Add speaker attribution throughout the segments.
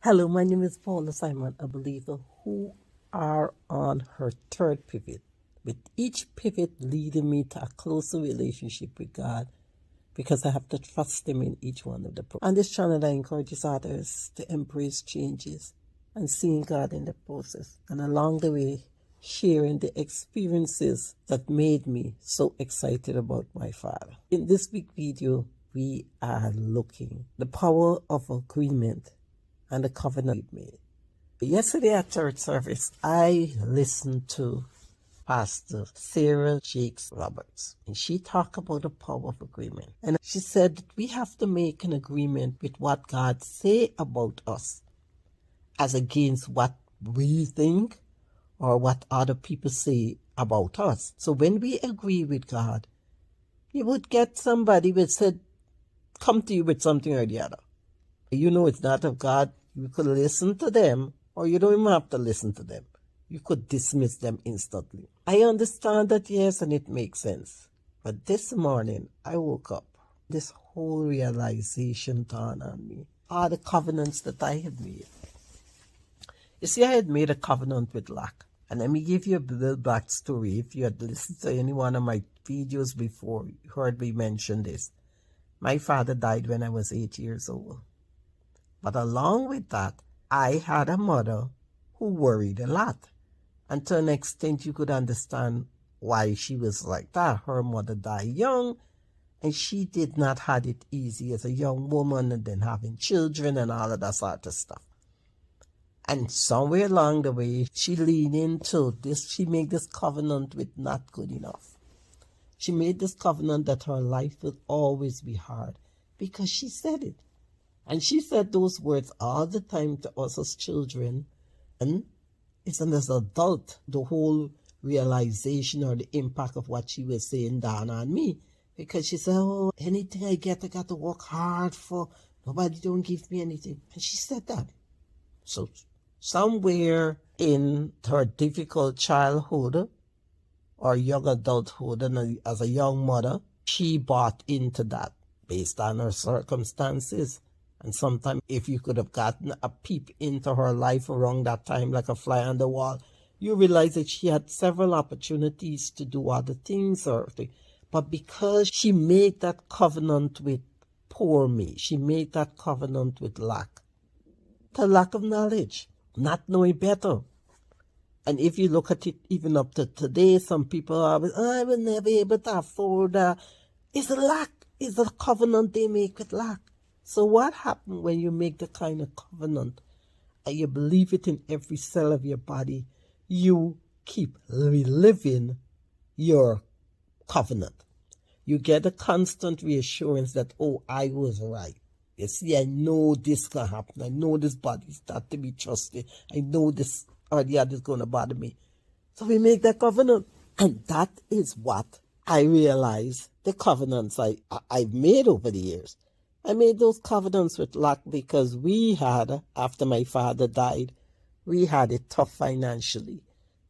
Speaker 1: Hello, my name is Paula Simon, a believer who are on her third pivot, with each pivot leading me to a closer relationship with God because I have to trust Him in each one of the process. On this channel, I encourage others to embrace changes and seeing God in the process, and along the way, sharing the experiences that made me so excited about my Father. In this big video, we are looking at the power of agreement and the covenant we made. Yesterday at church service, I listened to Pastor Sarah Jakes Roberts, and she talked about the power of agreement. And she said that we have to make an agreement with what God say about us as against what we think or what other people say about us. So when we agree with God, you would get somebody who said, come to you with something or the other. You know it's not of God. You could listen to them, or you don't even have to listen to them. You could dismiss them instantly. I understand that, yes, and it makes sense. But this morning, I woke up. This whole realization dawned on me. Are the covenants that I had made. You see, I had made a covenant with lack. And let me give you a little backstory. If you had listened to any one of my videos before, you heard me mention this. My father died when I was 8 years old. But along with that, I had a mother who worried a lot. And to an extent, you could understand why she was like that. Her mother died young, and she did not have it easy as a young woman, and then having children and all of that sort of stuff. And somewhere along the way, she leaned into this. She made this covenant with not good enough. She made this covenant that her life would always be hard because she said it. And she said those words all the time to us as children. And it's an as an adult, the whole realization or the impact of what she was saying down on me. Because she said, oh, anything I get, I got to work hard for. Nobody don't give me anything. And she said that. So somewhere in her difficult childhood or young adulthood, and as a young mother, she bought into that based on her circumstances. And sometimes if you could have gotten a peep into her life around that time like a fly on the wall, you realize that she had several opportunities to do other things. But because she made that covenant with poor me, she made that covenant with lack. The lack of knowledge, not knowing better. And if you look at it even up to today, some people are, I will never be able to afford that. It's a lack. It's a covenant they make with lack. So what happens when you make the kind of covenant and you believe it in every cell of your body? You keep reliving your covenant. You get a constant reassurance that, oh, I was right. You see, I know this can happen. I know this body's not to be trusted. I know this or the other is going to bother me. So we make that covenant. And that is what I realize the covenants I've made over the years. I made those covenants with lack because we had, after my father died, we had it tough financially.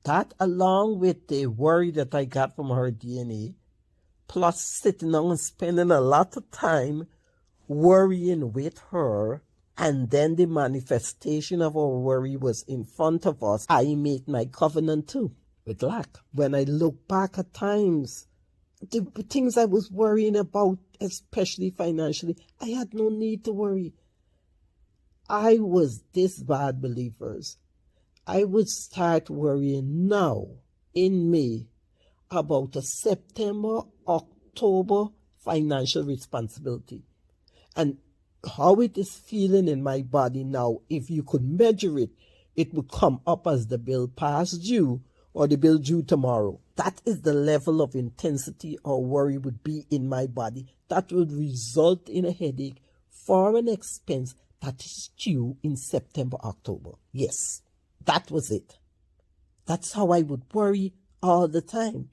Speaker 1: That, along with the worry that I got from her DNA, plus sitting down and spending a lot of time worrying with her, and then the manifestation of our worry was in front of us, I made my covenant too with lack. When I look back at times, the things I was worrying about, especially financially, I had no need to worry. I was this bad, believers. I would start worrying now in May about a September, October financial responsibility. And how it is feeling in my body now, if you could measure it, it would come up as the bill past due or the bill due tomorrow. That is the level of intensity or worry would be in my body. That would result in a headache for an expense that is due in September, October. Yes, that was it. That's how I would worry all the time.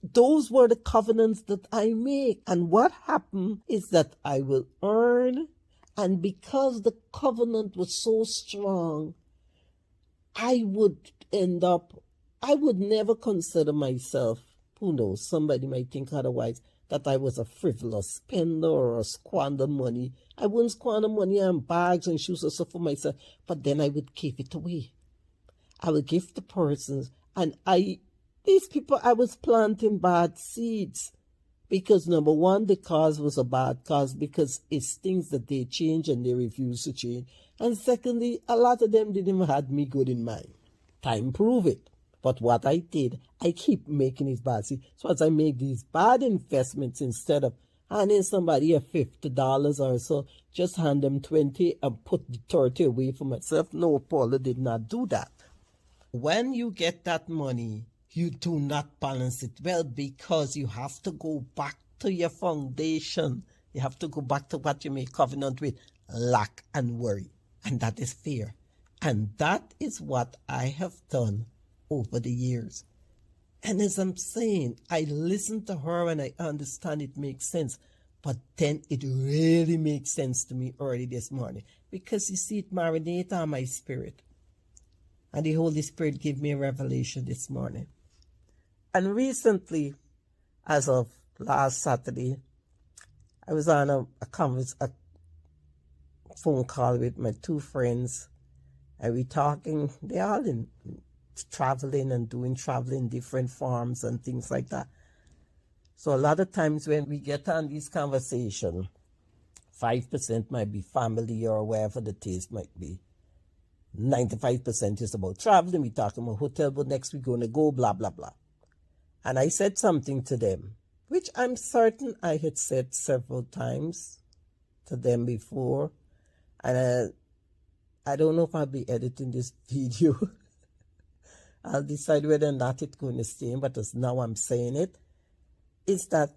Speaker 1: Those were the covenants that I make. And what happened is that I will earn, and because the covenant was so strong, I would never consider myself, who knows, somebody might think otherwise, that I was a frivolous spender or a squander money. I wouldn't squander money on bags and shoes or stuff for myself, but then I would give it away. I would give to persons, and these people, I was planting bad seeds. Because number one, the cause was a bad cause because it's things that they change and they refuse to change. And secondly, a lot of them didn't even have me good in mind. Time prove it. But what I did, I keep making these bad seeds. So as I make these bad investments, instead of handing somebody a $50 or so, just hand them 20 and put the 30 away for myself. No, Paula did not do that. When you get that money, you do not balance it well because you have to go back to your foundation. You have to go back to what you made covenant with, lack and worry. And that is fear. And that is what I have done over the years. And as I'm saying, I listen to her and I understand it makes sense. But then it really makes sense to me early this morning. Because you see, it marinated on my spirit. And the Holy Spirit gave me a revelation this morning. And recently, as of last Saturday, I was on a phone call with my two friends. And we talking, they all in traveling and doing traveling different farms and things like that. So a lot of times when we get on these conversations, 5% might be family or wherever the taste might be. 95% is about traveling. We talking about hotel, but next we're going to go, blah, blah, blah. And I said something to them, which I'm certain I had said several times to them before. And I don't know if I'll be editing this video. I'll decide whether or not it's going to stay in, but as now I'm saying it, is that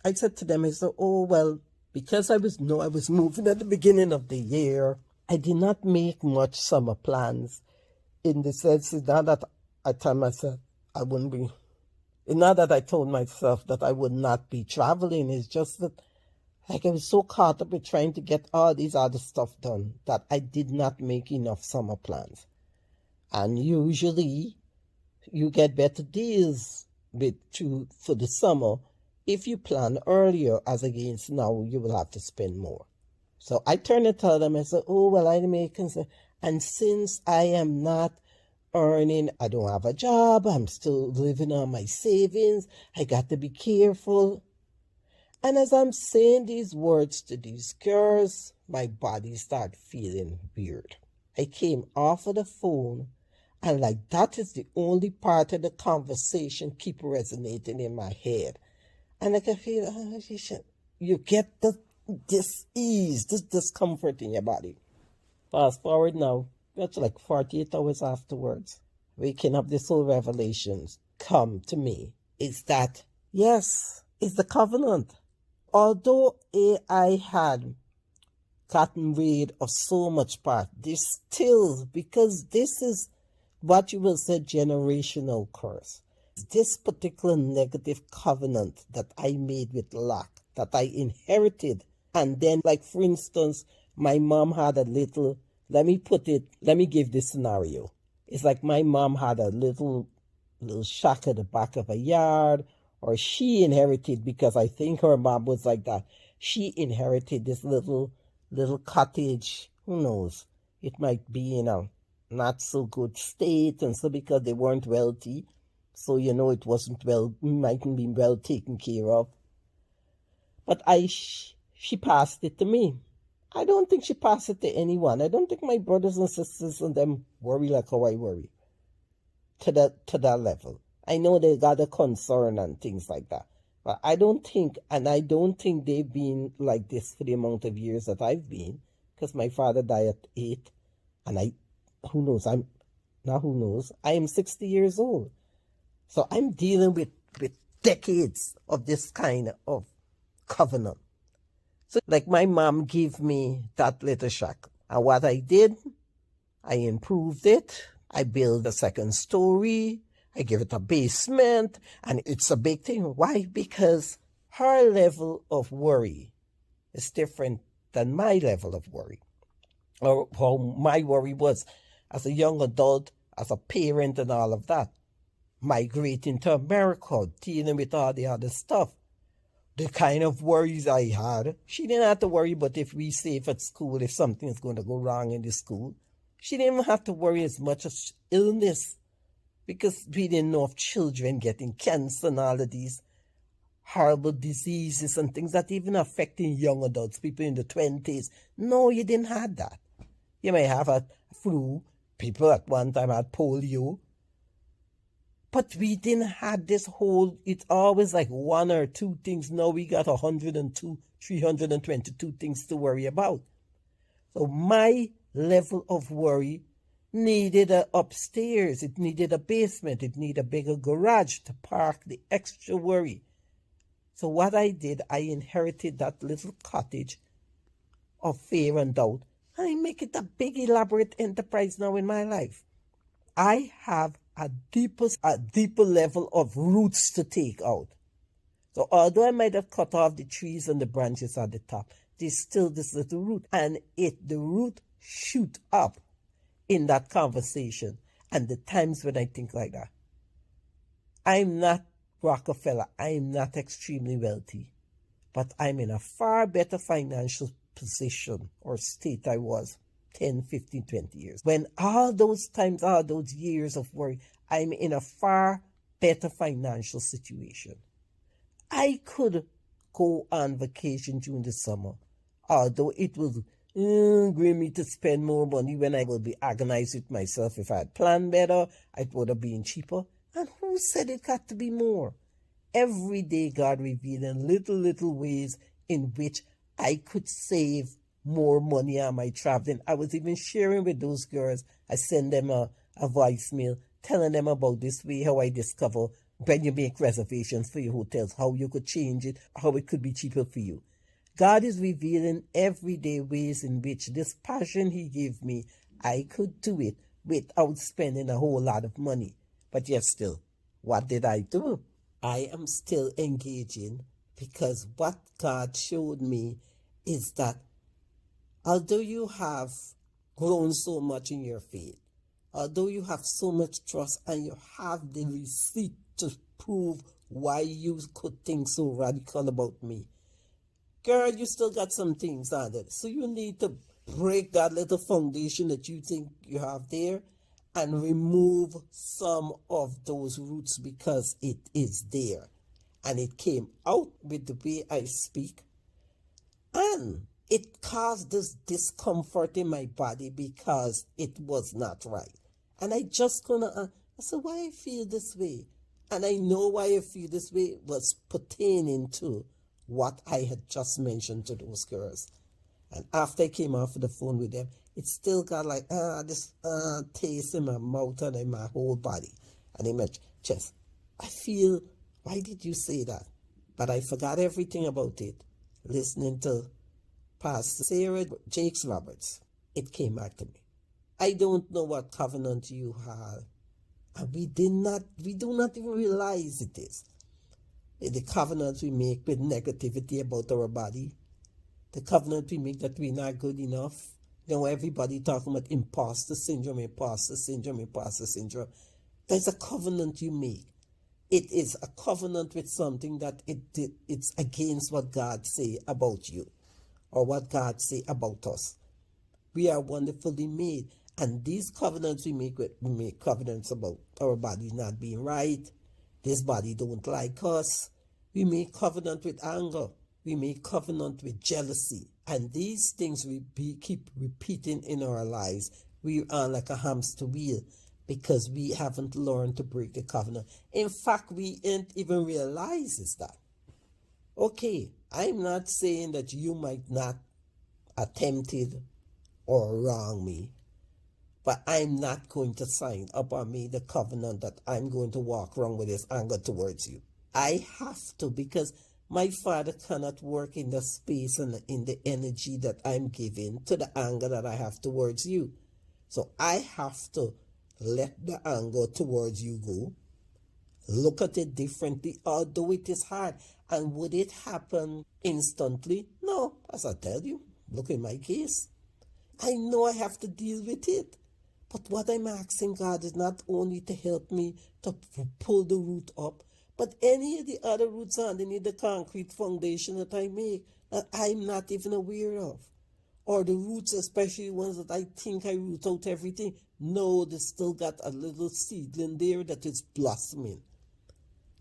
Speaker 1: I said to them, I said, oh, well, because I was moving at the beginning of the year, I did not make much summer plans in the sense not that I told myself I wouldn't be, not that I told myself that I would not be traveling. It's just that like I was so caught up with trying to get all these other stuff done that I did not make enough summer plans. And usually you get better deals for the summer if you plan earlier, as against now you will have to spend more. So I turned and told them, I said, oh, well, I make concern. And since I am not earning, I don't have a job, I'm still living on my savings, I got to be careful. And as I'm saying these words to these girls, my body started feeling weird. I came off of the phone, and like that is the only part of the conversation keep resonating in my head. And I can feel, you get this ease, this discomfort in your body. Fast forward now, that's like 48 hours afterwards, waking up, this whole revelations come to me. Is that, yes, it's the covenant. Although I had gotten rid of so much part, this still, because this is what you will say generational curse. This particular negative covenant that I made with lack, that I inherited. And then, like for instance, my mom had a little, let me give this scenario. It's like my mom had a little shack at the back of a yard, or she inherited, because I think her mom was like that. She inherited this little cottage. Who knows? It might be in a not so good state, and so because they weren't wealthy, so it wasn't mightn't be well taken care of. But she passed it to me. I don't think she passed it to anyone. I don't think my brothers and sisters and them worry like how I worry. To that level. I know they got a concern and things like that. But I don't think they've been like this for the amount of years that I've been. Because my father died at 8. And who knows? I am 60 years old. So I'm dealing with decades of this kind of covenant. So like my mom gave me that little shack. And what I did, I improved it. I built a second story. I give it a basement. And it's a big thing. Why? Because her level of worry is different than my level of worry. Or how my worry was as a young adult, as a parent and all of that. Migrating to America, dealing with all the other stuff. the kind of worries I had. She didn't have to worry about if we safe at school, if something is going to go wrong in the school. She didn't even have to worry as much as illness, because we didn't know of children getting cancer and all of these horrible diseases and things that even affecting young adults, people in the 20s. No, you didn't have that. You may have a flu. People at one time had polio. But we didn't have this whole, it's always like one or two things. Now we got 102, 322 things to worry about. So my level of worry needed a upstairs, it needed a basement, it needed a bigger garage to park the extra worry. So what I did, I inherited that little cottage of fear and doubt, and I make it a big elaborate enterprise now in my life. I have a deeper level of roots to take out. So although I might have cut off the trees and the branches at the top, there's still this little root, and the root shoot up in that conversation. And the times when I think like that, I'm not Rockefeller, I'm not extremely wealthy, but I'm in a far better financial position or state I was 10, 15, 20 years. When all those times, all those years of worry, I'm in a far better financial situation. I could go on vacation during the summer, although it will bring me to spend more money when I will be agonized with myself. If I had planned better, it would have been cheaper. And who said it got to be more? Every day God revealed in little ways in which I could save more money on my traveling. I was even sharing with those girls. I send them a voicemail telling them about this way, how I discover when you make reservations for your hotels, how you could change it, how it could be cheaper for you. God is revealing everyday ways in which this passion he gave me, I could do it without spending a whole lot of money. But yet still, what did I do? I am still engaging, because what God showed me is that although you have grown so much in your faith, although you have so much trust and you have the receipt to prove why you could think so radical about me, girl, you still got some things on it. So you need to break that little foundation that you think you have there and remove some of those roots, because it is there. And it came out with the way I speak. And it caused this discomfort in my body because it was not right. And I just I said, why I feel this way? And I know why I feel this way was pertaining to what I had just mentioned to those girls. And after I came off the phone with them, it still got like this taste in my mouth and in my whole body and in my chest. I feel, why did you say that? But I forgot everything about it. Listening to Pastor Sarah Jakes Roberts, it came back to me. I don't know what covenant you had, and we do not even realize it is. The covenant we make with negativity about our body, the covenant we make that we're not good enough. You know, everybody talking about imposter syndrome, imposter syndrome, imposter syndrome. There's a covenant you make. It is a covenant with something that it's against what God say about you or what God say about us. We are wonderfully made. And these covenants we make covenants about our body not being right. This body don't like us. We make covenant with anger. We make covenant with jealousy. And these things keep repeating in our lives. We are like a hamster wheel because we haven't learned to break the covenant. In fact, we ain't even realizes that. Okay, I'm not saying that you might not attempted or wrong me, but I'm not going to sign up or make the covenant that I'm going to walk around with this anger towards you. I have to, because my Father cannot work in the space and in the energy that I'm giving to the anger that I have towards you. So I have to let the anger towards you go. Look at it differently, although it is hard. And would it happen instantly? No, as I tell you, look in my case. I know I have to deal with it. But what I'm asking God is not only to help me to pull the root up, But any of the other roots underneath the concrete foundation that I make that I'm not even aware of, or the roots, especially ones that I think I root out everything, no, they still got a little seedling there that is blossoming.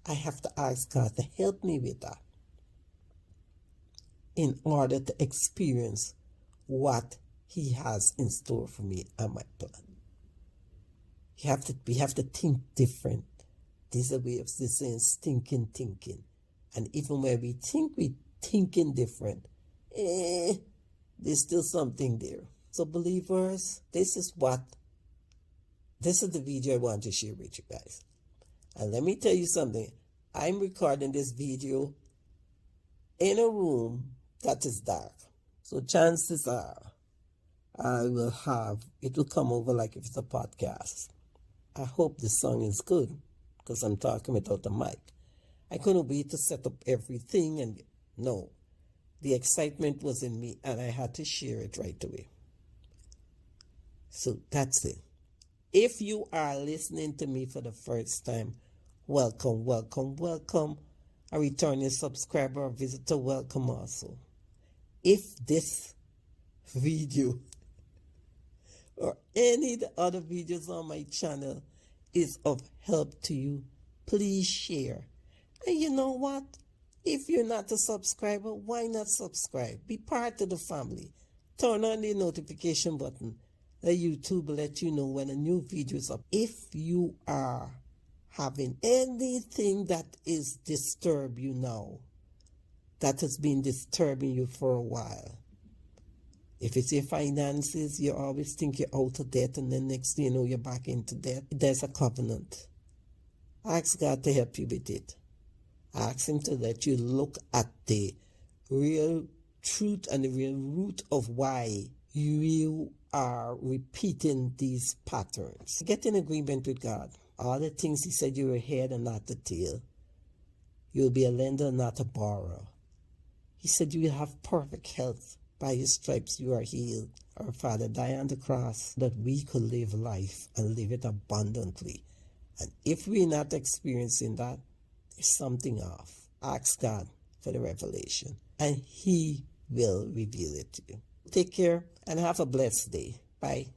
Speaker 1: I have to ask God to help me with that in order to experience what He has in store for me and my plan. We have to think different. This is a way of saying stinking thinking. And even when we think we're thinking different, there's still something there. So believers, this is the video I want to share with you guys. And let me tell you something. I'm recording this video in a room that is dark. So chances are it will come over like if it's a podcast. I hope the song is good because I'm talking without the mic. I couldn't wait to set up everything, and no, the excitement was in me and I had to share it right away. So that's it. If you are listening to me for the first time, welcome, welcome, welcome. A returning subscriber or visitor, welcome also. If this video or any of the other videos on my channel is of help to you, please share. And you know what? If you're not a subscriber, why not subscribe? Be part of the family. Turn on the notification button. The YouTube will let you know when a new video is up. If you are having anything that is disturb you now, that has been disturbing you for a while, if it's your finances, you always think you're out of debt and then next thing you know you're back into debt. There's a covenant. Ask God to help you with it. Ask Him to let you look at the real truth and the real root of why you are repeating these patterns. Get in agreement with God. All the things He said, you were head and not the tail. You'll be a lender, not a borrower. He said you will have perfect health. By His stripes you are healed. Our Father died on the cross that we could live life and live it abundantly. And if we're not experiencing that, there's something off. Ask God for the revelation and He will reveal it to you. Take care and have a blessed day. Bye.